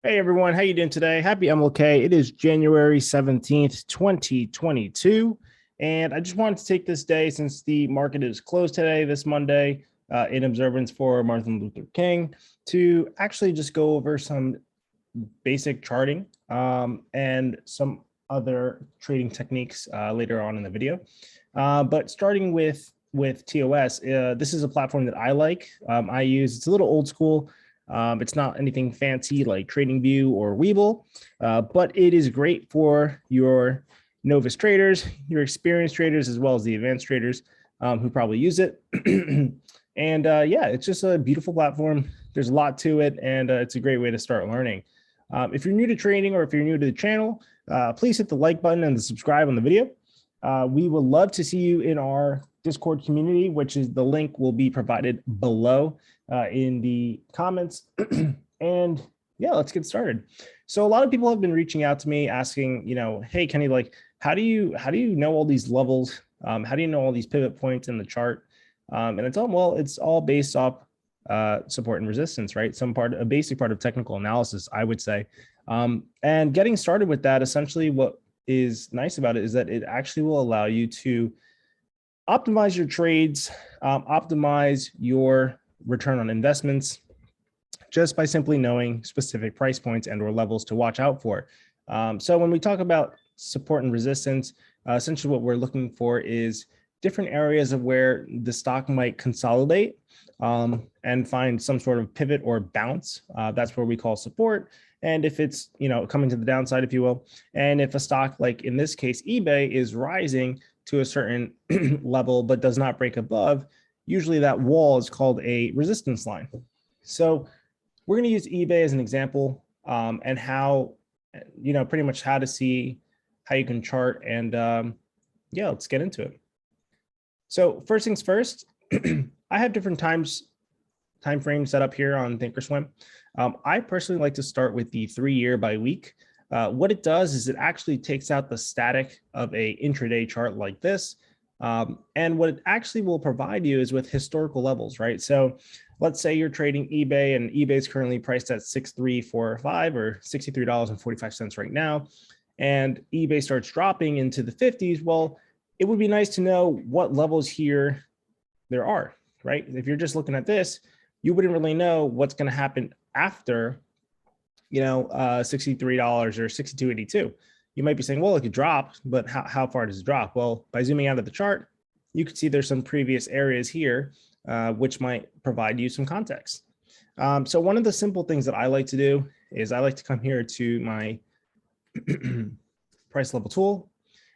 Hey everyone, how you doing today? Happy MLK. It is January 17th, 2022. And I just wanted to take this day since the market is closed today, this Monday, in observance for Martin Luther King, to actually just go over some basic charting and some other trading techniques later on in the video. But starting with TOS, this is a platform that I like. I use, it's a little old school. It's not anything fancy like TradingView or Webull, but it is great for your novice traders, your experienced traders, as well as the advanced traders who probably use it. And yeah, it's just a beautiful platform. There's a lot to it, and it's a great way to start learning. If you're new to trading or if you're new to the channel, please hit the like button and the subscribe on the video. We would love to see you in our Discord community, which is the link will be provided below in the comments. And yeah, let's get started. So a lot of people have been reaching out to me asking, hey, Kenny, like, how do you know all these levels? How do you know all these pivot points in the chart? And I tell them, well, it's all based off support and resistance, right? A basic part of technical analysis, I would say. And getting started with that, essentially what is nice about it is that it actually will allow you to optimize your trades, optimize your return on investments, just by simply knowing specific price points and or levels to watch out for. So when we talk about support and resistance, essentially what we're looking for is different areas of where the stock might consolidate and find some sort of pivot or bounce. That's where we call support. And if it's, coming to the downside, if you will, and if a stock, like in this case, eBay, is rising to a certain level, but does not break above, usually that wall is called a resistance line. So we're going to use eBay as an example and how, pretty much how to see how you can chart. And yeah, let's get into it. So first things first, I have different time frames set up here on Thinkorswim. I personally like to start with the 3-year by week. What it does is it actually takes out the static of a intraday chart like this. And what it actually will provide you is with historical levels, right? So let's say you're trading eBay and eBay is currently priced at 6345 or $63.45 right now. And eBay starts dropping into the 50s. Well, it would be nice to know what levels here there are, right? If you're just looking at this, you wouldn't really know what's going to happen after, $63 or $62.82. You might be saying, well, it could drop, but how far does it drop? Well, by zooming out of the chart, you can see there's some previous areas here, which might provide you some context. So one of the simple things that I like to do is I like to come here to my price level tool.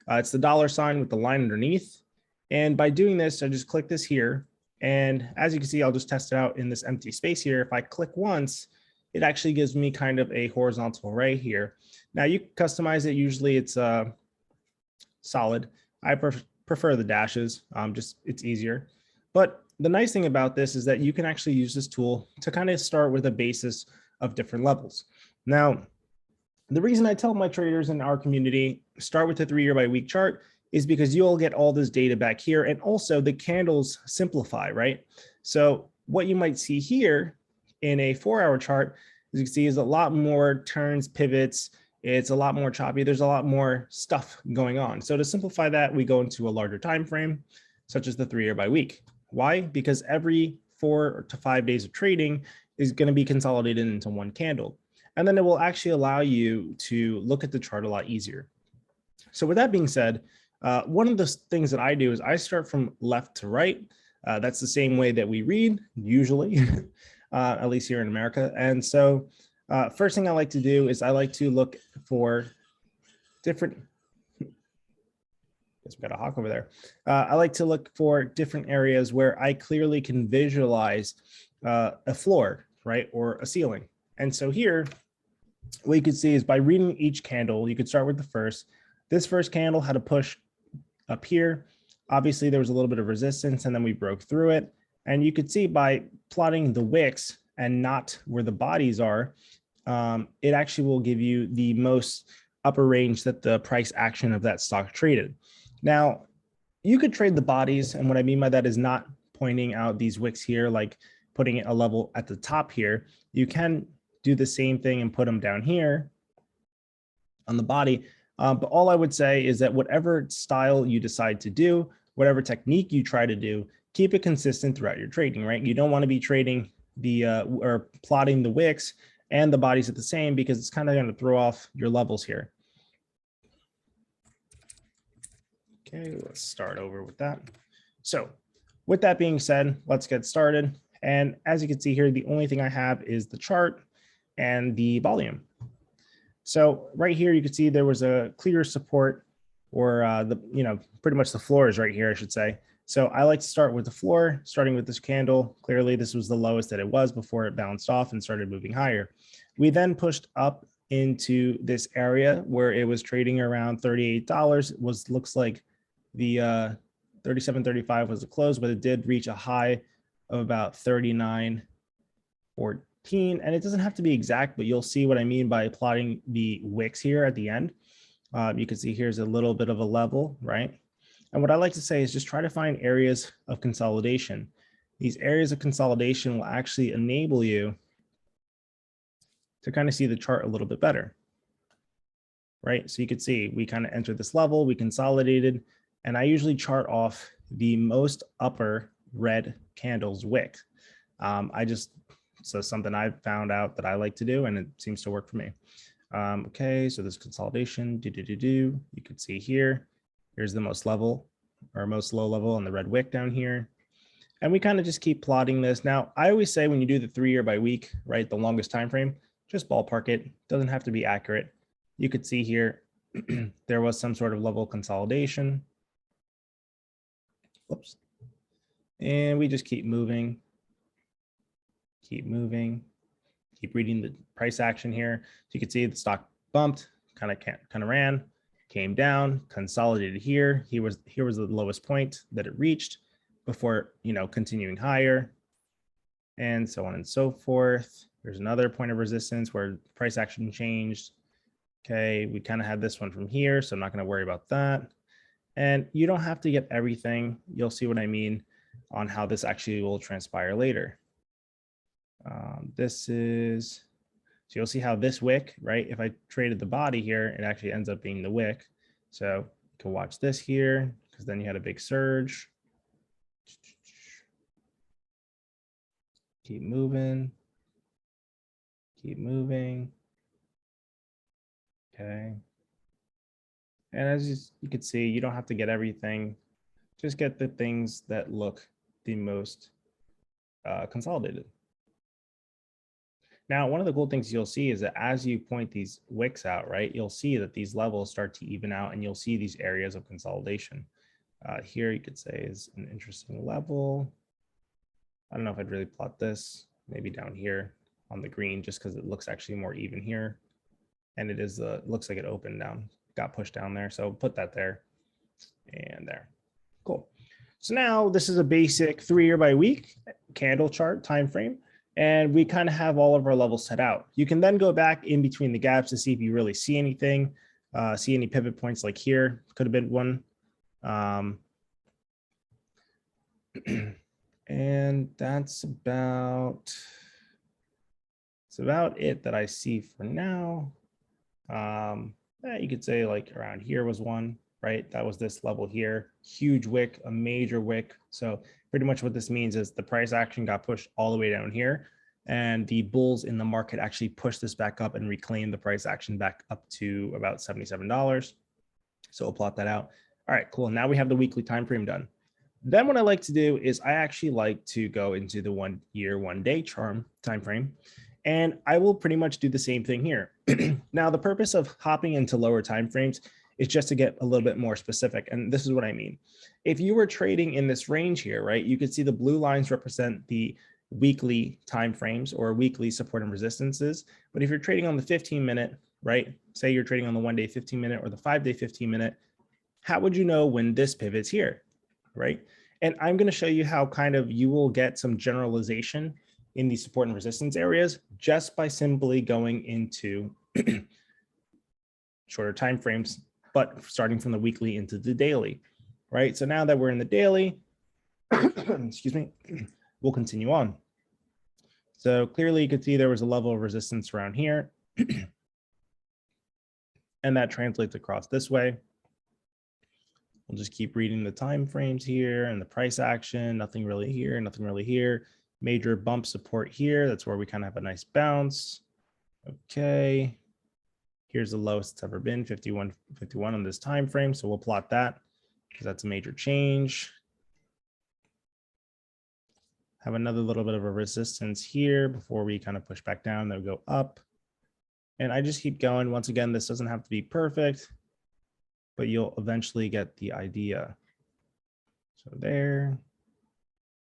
It's the $ with the line underneath. And by doing this, I just click this here. And as you can see, I'll just test it out in this empty space here. If I click once, it actually gives me kind of a horizontal array here. Now you can customize it. Usually it's solid. I prefer the dashes, it's easier. But the nice thing about this is that you can actually use this tool to kind of start with a basis of different levels. Now, the reason I tell my traders in our community, start with the 3-year by week chart is because you'll get all this data back here. And also the candles simplify, right? So what you might see here in a 4-hour chart, as you can see, is a lot more turns, pivots. It's a lot more choppy. There's a lot more stuff going on. So to simplify that, we go into a larger time frame, such as the 3-year by week. Why? Because every 4 to 5 days of trading is going to be consolidated into one candle. And then it will actually allow you to look at the chart a lot easier. So with that being said, one of the things that I do is I start from left to right. That's the same way that we read, usually, at least here in America. And so first thing I like to do is I like to look for different, guess we got a hawk over there. I like to look for different areas where I clearly can visualize a floor, right, or a ceiling. And so here, what you can see is by reading each candle, you could start with the first. This first candle had a push up here. Obviously, there was a little bit of resistance, and then we broke through it. And you could see by plotting the wicks and not where the bodies are, it actually will give you the most upper range that the price action of that stock traded. Now, you could trade the bodies, and what I mean by that is not pointing out these wicks here, like putting a level at the top here. You can do the same thing and put them down here on the body. But all I would say is that whatever style you decide to do, whatever technique you try to do, keep it consistent throughout your trading, right? You don't want to be trading the or plotting the wicks and the bodies at the same, because it's kind of going to throw off your levels here. Okay, let's start over with that. So with that being said, let's get started. And as you can see here, the only thing I have is the chart and the volume. So right here, you can see there was a clear support, or pretty much the floor is right here, I should say. So I like to start with the floor, starting with this candle. Clearly, this was the lowest that it was before it bounced off and started moving higher. We then pushed up into this area where it was trading around $38. Looks like the 37.35 was the close, but it did reach a high of about 39.14. And it doesn't have to be exact, but you'll see what I mean by plotting the wicks here at the end. You can see here's a little bit of a level, right? And what I like to say is just try to find areas of consolidation. These areas of consolidation will actually enable you to kind of see the chart a little bit better, right? So you could see we kind of entered this level, we consolidated, and I usually chart off the most upper red candle's wick. So something I've found out that I like to do, and it seems to work for me. Okay, so this consolidation, you could see here, here's the most level or most low level on the red wick down here. And we kind of just keep plotting this. Now, I always say when you do the 3 year by week, right, the longest time frame, just ballpark it. Doesn't have to be accurate. You could see here, there was some sort of level consolidation. Whoops. And we just keep moving, keep reading the price action here. So you can see the stock bumped, kind of ran, came down, consolidated here. Here was the lowest point that it reached before, continuing higher, and so on and so forth. There's another point of resistance where price action changed. Okay, we kind of had this one from here, so I'm not going to worry about that. And you don't have to get everything. You'll see what I mean on how this actually will transpire later. So you'll see how this wick, right? If I traded the body here, it actually ends up being the wick. So you can watch this here, because then you had a big surge. Keep moving. Keep moving. Okay. And as you can see, you don't have to get everything. Just get the things that look the most consolidated. Now, one of the cool things you'll see is that as you point these wicks out, right, you'll see that these levels start to even out, and you'll see these areas of consolidation. Here you could say is an interesting level. I don't know if I'd really plot this, maybe down here on the green, just because it looks actually more even here. And it is, looks like it opened down, got pushed down there. So put that there and there. Cool. So now this is a basic 3 year by week candle chart time frame. And we kind of have all of our levels set out. You can then go back in between the gaps to see if you really see anything, see any pivot points like here, could have been one. And that's about it that I see for now. You could say like around here was one, right? That was this level here, huge wick, a major wick. So pretty much what this means is the price action got pushed all the way down here, and the bulls in the market actually pushed this back up and reclaimed the price action back up to about $77. So we'll plot that out. All right, cool. Now we have the weekly time frame done. Then what I like to do is I actually like to go into the 1 year, 1 day charm time frame. And I will pretty much do the same thing here. Now, the purpose of hopping into lower time frames is just to get a little bit more specific. And this is what I mean. If you were trading in this range here, right, you could see the blue lines represent the weekly time frames or weekly support and resistances. But if you're trading on the 15-minute, right, say you're trading on the 1 day 15-minute or the 5 day 15-minute, how would you know when this pivots here, right? And I'm going to show you how kind of you will get some generalization in these support and resistance areas just by simply going into shorter time frames, but starting from the weekly into the daily, right? So now that we're in the daily, excuse me, we'll continue on. So clearly you could see there was a level of resistance around here. And that translates across this way. We'll just keep reading the time frames here and the price action. Nothing really here, nothing really here. Major bump support here. That's where we kind of have a nice bounce. Okay. Here's the lowest it's ever been, 51 on this time frame. So we'll plot that because that's a major change. Have another little bit of a resistance here before we kind of push back down. They'll go up. And I just keep going. Once again, this doesn't have to be perfect, but you'll eventually get the idea. So there,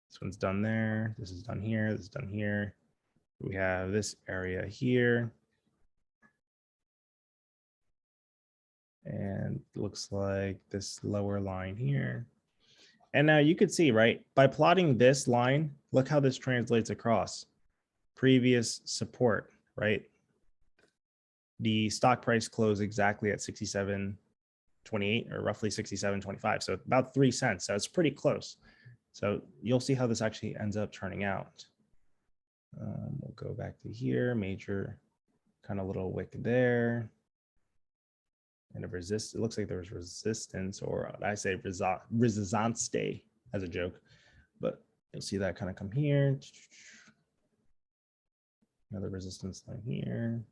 this one's done there. This is done here. This is done here. We have this area here. And it looks like this lower line here. And now you could see, right, by plotting this line, look how this translates across previous support, right? The stock price closed exactly at 67.28 or roughly 67.25. So about 3 cents. So it's pretty close. So you'll see how this actually ends up turning out. We'll go back to here, major kind of little wick there. And a resist, it looks like there was resistance, or I say resistance day as a joke, but you'll see that kind of come here. Another resistance line here.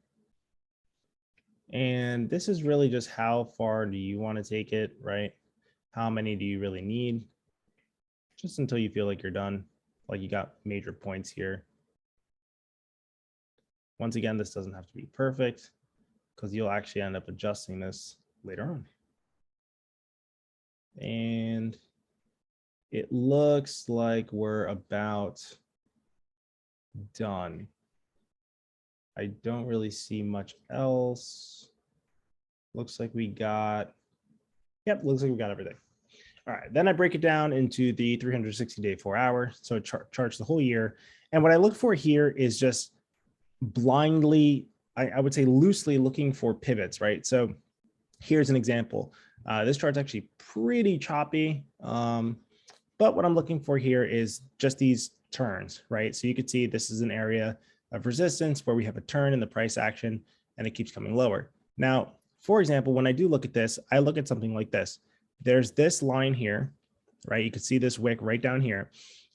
And this is really just how far do you want to take it, right? How many do you really need? Just until you feel like you're done, like you got major points here. Once again, this doesn't have to be perfect because you'll actually end up adjusting this later on. And it looks like we're about done. I don't really see much else. Looks like we got, yep, looks like we got everything. All right, then I break it down into the 360-day 4-hour. So it charts the whole year. And what I look for here is just blindly, I would say loosely looking for pivots, right? So here's an example. This chart's actually pretty choppy. But what I'm looking for here is just these turns, right? So you could see this is an area of resistance where we have a turn in the price action and it keeps coming lower. Now, for example, when I do look at this, I look at something like this. There's this line here, right? You can see this wick right down here.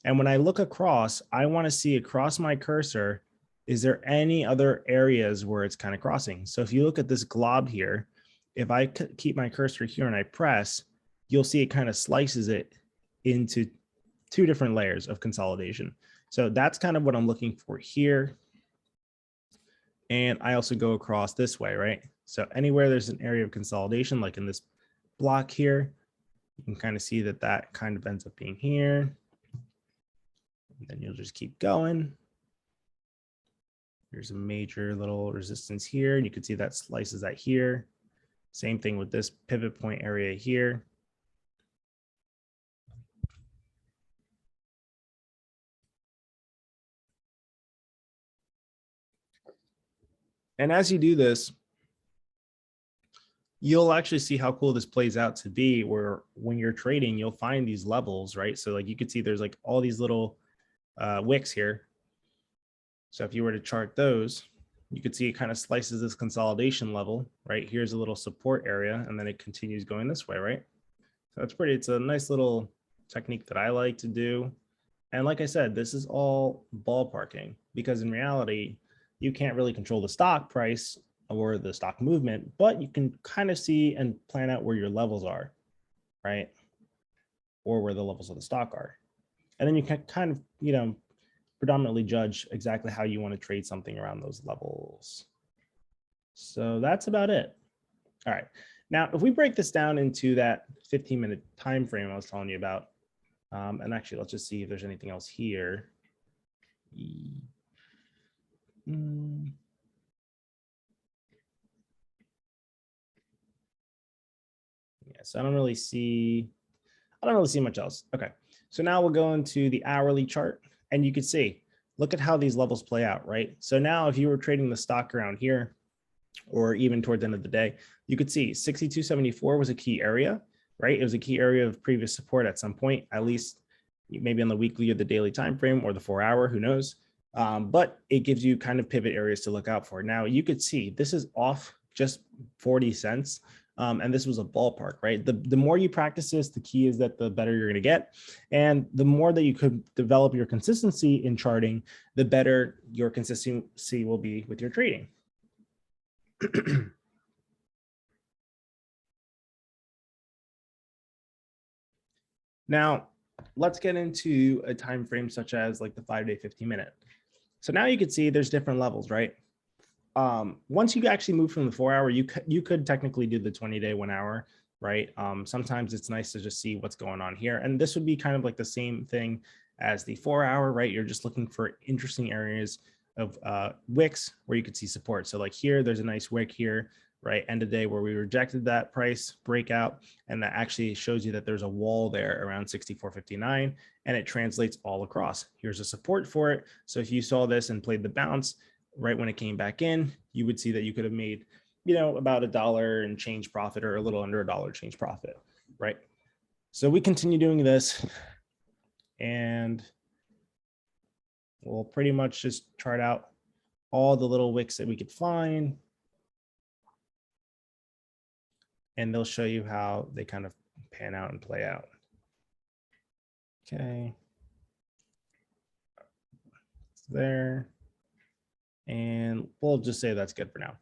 And when I look across, I want to see across my cursor, is there any other areas where it's kind of crossing? So if you look at this glob here, if I keep my cursor here and I press, you'll see it kind of slices it into 2 different layers of consolidation. So that's kind of what I'm looking for here. And I also go across this way, right? So anywhere there's an area of consolidation, like in this block here, you can kind of see that that kind of ends up being here. And then you'll just keep going. There's a major little resistance here, and you can see that slices that here. Same thing with this pivot point area here. And as you do this, you'll actually see how cool this plays out to be, where when you're trading, you'll find these levels, right? So like you could see there's like all these little wicks here. So if you were to chart those, you could see it kind of slices this consolidation level, right? Here's a little support area, and then it continues going this way, right? So that's pretty, it's a nice little technique that I like to do. And like I said, this is all ballparking, because in reality, you can't really control the stock price or the stock movement, but you can kind of see and plan out where your levels are, right? Or where the levels of the stock are. And then you can kind of, you know, predominantly judge exactly how you want to trade something around those levels. So that's about it. All right. Now, if we break this down into that 15-minute time frame I was telling you about, and actually, let's just see if there's anything else here. Yes, I don't really see much else. Okay, so now we'll go into the hourly chart, and you can see, look at how these levels play out, right? So now if you were trading the stock around here, or even towards the end of the day, you could see 62.74 was a key area, right? It was a key area of previous support at some point, at least maybe on the weekly or the daily time frame or the 4-hour, who knows? But it gives you kind of pivot areas to look out for. Now you could see this is off just 40 cents. And this was a ballpark, right? The more you practice this, the key is that the better you're going to get. And the more that you could develop your consistency in charting, the better your consistency will be with your trading. Now, let's get into a time frame such as like the 5-day, 15-minute. So now you can see there's different levels, right? Once you actually move from the 4-hour, you could technically do the 20-day 1 hour, right? Sometimes it's nice to just see what's going on here. And this would be kind of like the same thing as the 4-hour, right? You're just looking for interesting areas of wicks where you could see support. So like here, there's a nice wick here, right? End of day where we rejected that price breakout. And that actually shows you that there's a wall there around 64.59 and it translates all across. Here's a support for it. So if you saw this and played the bounce, right when it came back in, you would see that you could have made, about $1 and change profit or a little under $1 change profit, right? So we continue doing this and we'll pretty much just chart out all the little wicks that we could find. And they'll show you how they kind of pan out and play out. Okay. It's there. And we'll just say that's good for now.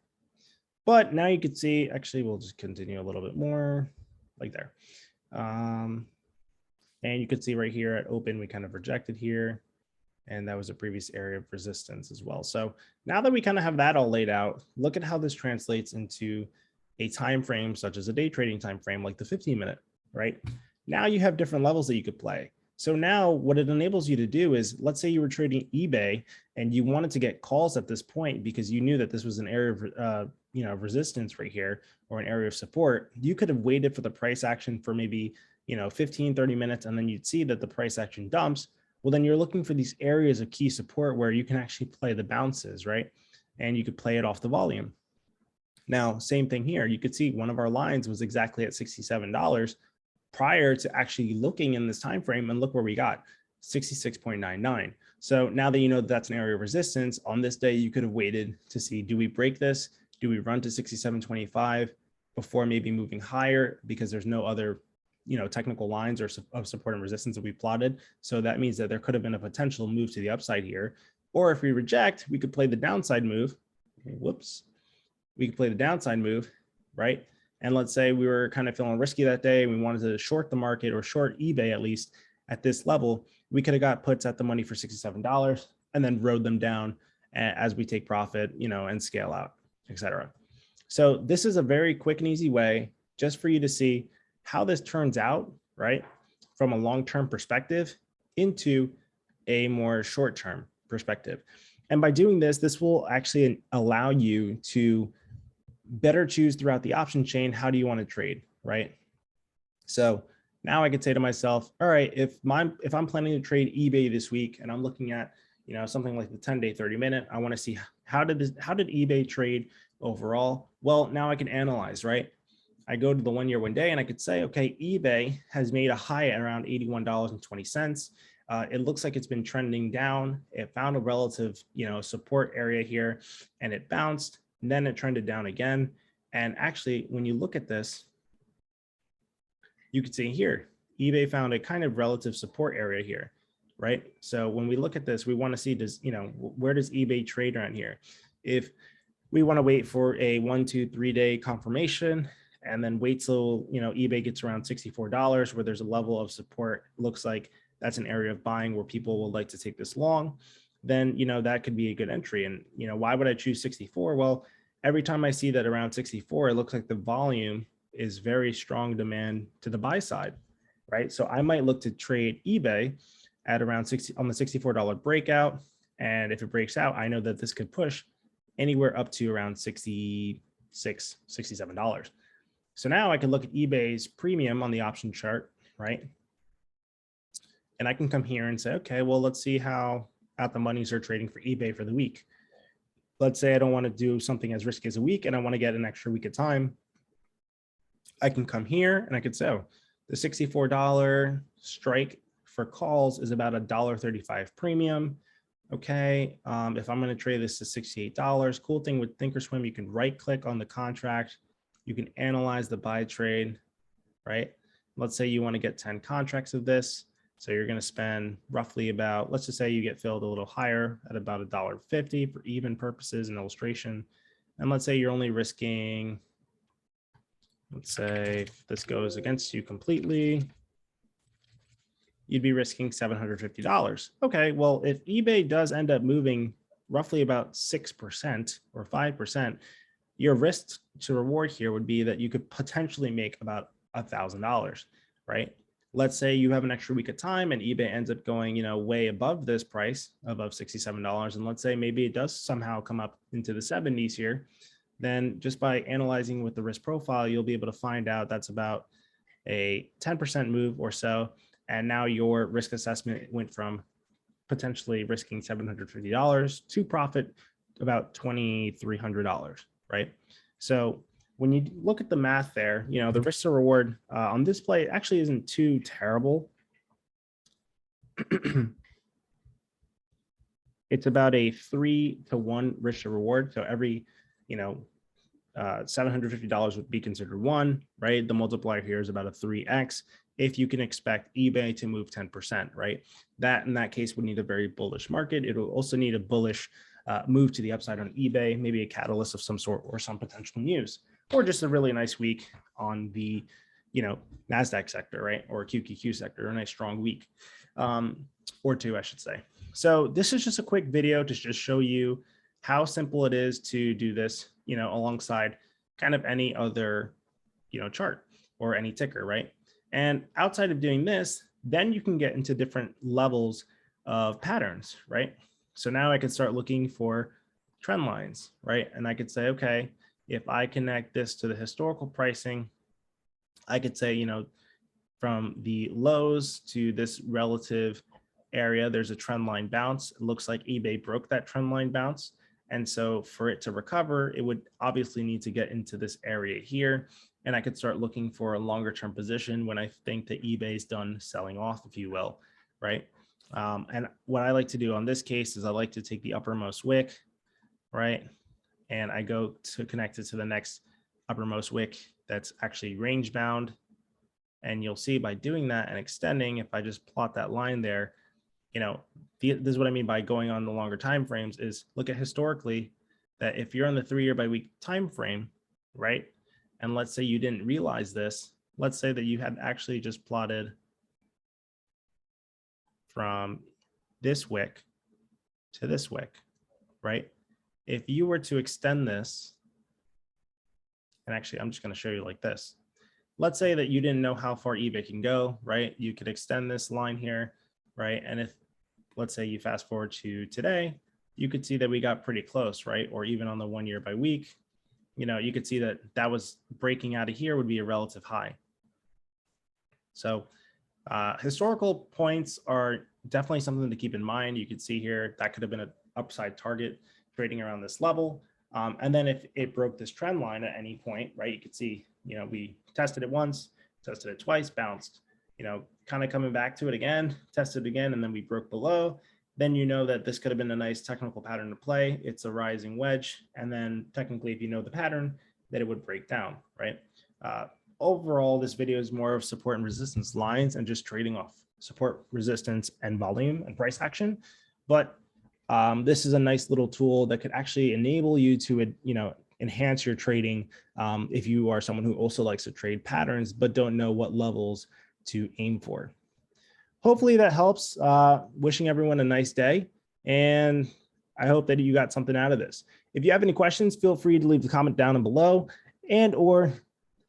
But now you can see, actually, we'll just continue a little bit more like there. And you can see right here at open, we kind of rejected here. And that was a previous area of resistance as well. So now that we kind of have that all laid out, look at how this translates into a time frame such as a day trading time frame like the 15-minute, right? Now you have different levels that you could play. So now what it enables you to do is, let's say you were trading eBay and you wanted to get calls at this point because you knew that this was an area of resistance right here or an area of support. You could have waited for the price action for maybe 15, 30 minutes, and then you'd see that the price action dumps. Well, then you're looking for these areas of key support where you can actually play the bounces, right? And you could play it off the volume. Now, same thing here. You could see one of our lines was exactly at $67 prior to actually looking in this time frame, and look where we got 66.99. So now that you know that's an area of resistance, on this day you could have waited to see, do we break this? Do we run to 67.25 before maybe moving higher, because there's no other technical lines or of support and resistance that we plotted. So that means that there could have been a potential move to the upside here. Or if we reject, we could play the downside move. Whoops. We could play the downside move, right? And let's say we were kind of feeling risky that day and we wanted to short the market or short eBay at least at this level. We could have got puts at the money for $67 and then rode them down as we take profit, and scale out, etc. So this is a very quick and easy way just for you to see how this turns out, right? From a long-term perspective into a more short-term perspective. And by doing this, this will actually allow you to better choose throughout the option chain, how do you want to trade, right? So now I could say to myself, all right, if I'm planning to trade eBay this week and I'm looking at, something like the 10-day, 30-minute, I want to see how did eBay trade overall? Well, now I can analyze, right? I go to the 1 year, 1 day, and I could say, okay, eBay has made a high at around $81.20. It looks like it's been trending down. It found a relative, support area here, and it bounced. And then it trended down again. And actually, when you look at this, you can see here, eBay found a kind of relative support area here, right? So when we look at this, we want to see, where does eBay trade around here? If we want to wait for a 1, 2, 3 day confirmation, and then wait till, eBay gets around $64 where there's a level of support, looks like that's an area of buying where people would like to take this long, then, that could be a good entry. And, why would I choose 64? Well, every time I see that around 64, it looks like the volume is very strong demand to the buy side, right? So I might look to trade eBay at around 60 on the $64 breakout. And if it breaks out, I know that this could push anywhere up to around $66, $67. So now I can look at eBay's premium on the option chart, right? And I can come here and say, okay, well, let's see how at the monies are trading for eBay for the week. Let's say I don't want to do something as risky as a week and I want to get an extra week of time. I can come here and I could say, oh, the $64 strike for calls is about $1.35 premium. Okay, if I'm going to trade this to $68, cool thing with Thinkorswim, you can right click on the contract. You can analyze the buy trade, right? Let's say you want to get 10 contracts of this. So you're going to spend roughly about, let's just say you get filled a little higher at about $1.50 for even purposes and illustration. And let's say you're only risking, let's say if this goes against you completely, you'd be risking $750. Okay, well, if eBay does end up moving roughly about 6% or 5%, your risk to reward here would be that you could potentially make about $1,000, right? Let's say you have an extra week of time and eBay ends up going, way above this price, above $67. And let's say maybe it does somehow come up into the 70s here. Then just by analyzing with the risk profile, you'll be able to find out that's about a 10% move or so. And now your risk assessment went from potentially risking $750 to profit about $2,300, right? So when you look at the math there, the risk to reward on this play actually isn't too terrible. It's about a 3-to-1 risk to reward. So every, $750 would be considered 1, right? The multiplier here is about a 3x. If you can expect eBay to move 10%, right? That in that case would need a very bullish market. It will also need a bullish move to the upside on eBay, maybe a catalyst of some sort or some potential news, or just a really nice week on the, NASDAQ sector, right? Or QQQ sector, a nice strong week, or two, I should say. So this is just a quick video to just show you how simple it is to do this, alongside kind of any other, chart or any ticker, right? And outside of doing this, then you can get into different levels of patterns, right? So now I can start looking for trend lines, right? And I could say, okay, if I connect this to the historical pricing, I could say, from the lows to this relative area, there's a trend line bounce. It looks like eBay broke that trend line bounce. And so for it to recover, it would obviously need to get into this area here. And I could start looking for a longer term position when I think that eBay's done selling off, if you will, right? And what I like to do on this case is I like to take the uppermost wick, right? And I go to connect it to the next uppermost wick that's actually range bound. And you'll see by doing that and extending, if I just plot that line there, this is what I mean by going on the longer time frames is look at historically that if you're on the 3-year by week time frame, right? And let's say you didn't realize this, let's say that you had actually just plotted from this wick to this wick, right? If you were to extend this, and actually I'm just going to show you like this. Let's say that you didn't know how far eBay can go, right? You could extend this line here, right? And if, let's say you fast forward to today, you could see that we got pretty close, right? Or even on the 1-year by week, you could see that that was breaking out of here would be a relative high. So historical points are definitely something to keep in mind. You could see here that could have been an upside target trading around this level. And then if it broke this trend line at any point, right, you could see, we tested it once, tested it twice, bounced, kind of coming back to it again, tested again, and then we broke below. Then that this could have been a nice technical pattern to play. It's a rising wedge. And then technically, if you know the pattern, that it would break down, right? Overall, this video is more of support and resistance lines and just trading off support, resistance, and volume and price action. But this is a nice little tool that could actually enable you to, enhance your trading if you are someone who also likes to trade patterns, but don't know what levels to aim for. Hopefully that helps. Wishing everyone a nice day. And I hope that you got something out of this. If you have any questions, feel free to leave a comment down below or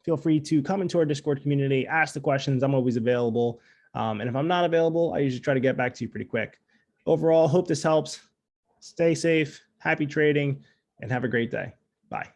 feel free to come into our Discord community, ask the questions. I'm always available. And if I'm not available, I usually try to get back to you pretty quick. Overall, hope this helps. Stay safe, happy trading, and have a great day. Bye.